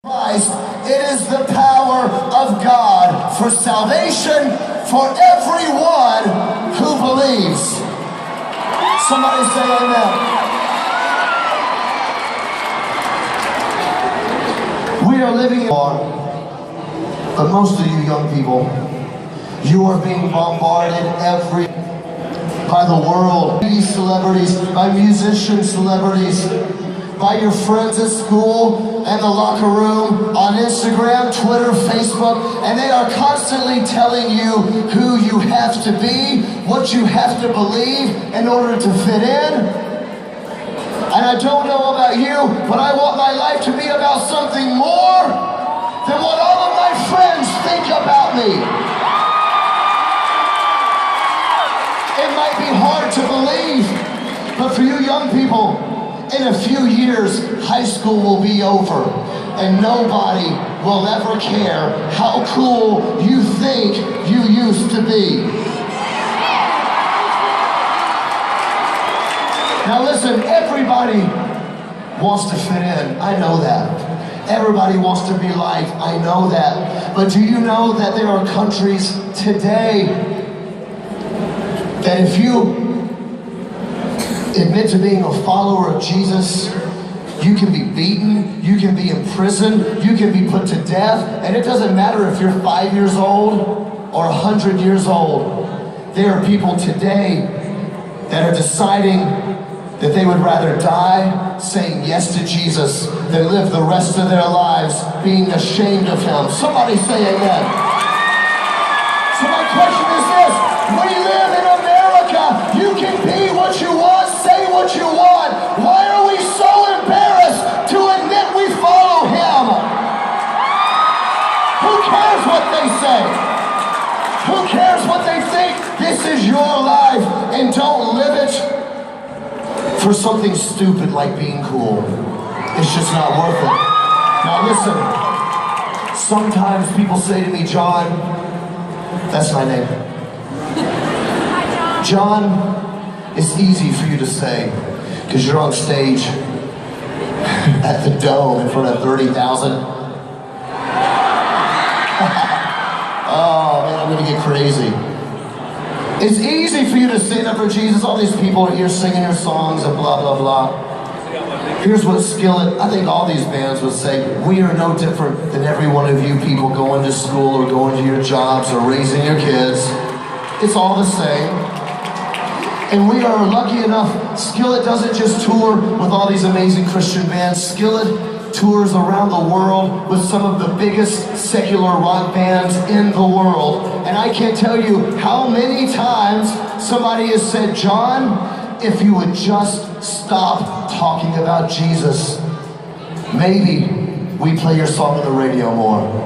Christ, it is the power of God for salvation for everyone who believes. Somebody say amen. We are living in but most of you young people, you are being bombarded by the world, by celebrities, by musician celebrities, by your friends at school and the locker room, on Instagram, Twitter, Facebook, and they are constantly telling you who you have to be, what you have to believe in order to fit in. And I don't know about you, but I want my life to be about something more than what all of my friends think about me. It might be hard to believe, but for you young people, in a few years, high school will be over, and nobody will ever care how cool you think you used to be. Now listen, everybody wants to fit in. I know that. Everybody wants to be liked. I know that. But do you know that there are countries today that if you admit to being a follower of Jesus, you can be beaten, you can be imprisoned, you can be put to death, and it doesn't matter if you're 5 years old or 100 years old. There are people today that are deciding that they would rather die saying yes to Jesus than live the rest of their lives being ashamed of Him. Somebody say amen. So my question is this: we live in America. You can be what you want, say what you want. Why are we so embarrassed to admit we follow Him? Who cares what they say? Who cares what they think? This is your life, and don't live it for something stupid like being cool. It's just not worth it. Now listen, sometimes people say to me, John, that's my name. John, it's easy for you to say, because you're on stage at the Dome in front of 30,000. Oh man, I'm gonna get crazy. It's easy for you to stand up for Jesus. All these people are here singing your songs and blah, blah, blah. Here's what Skillet, I think all these bands would say, we are no different than every one of you people going to school or going to your jobs or raising your kids. It's all the same. And we are lucky enough, Skillet doesn't just tour with all these amazing Christian bands. Skillet tours around the world with some of the biggest secular rock bands in the world. And I can't tell you how many times somebody has said, John, if you would just stop talking about Jesus, maybe we play your song on the radio more.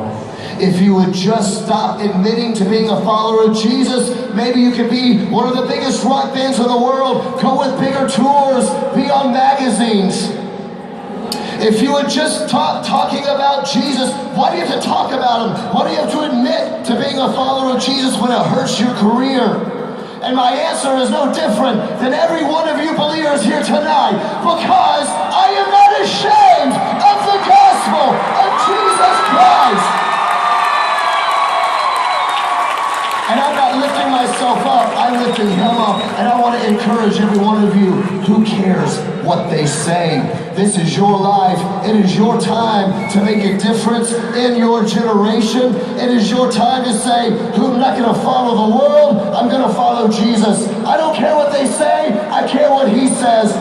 If you would just stop admitting to being a follower of Jesus, maybe you could be one of the biggest rock bands in the world, go with bigger tours, be on magazines. If you would just stop talking about Jesus, why do you have to talk about Him? Why do you have to admit to being a follower of Jesus when it hurts your career? And my answer is no different than every one of you believers here tonight, because I am not ashamed of the gospel of Jesus Christ. And I'm not lifting myself up, I'm lifting Him up. And I want to encourage every one of you, who cares what they say? This is your life. It is your time to make a difference in your generation. It is your time to say, I'm not going to follow the world, I'm going to follow Jesus. I don't care what they say, I care what He says.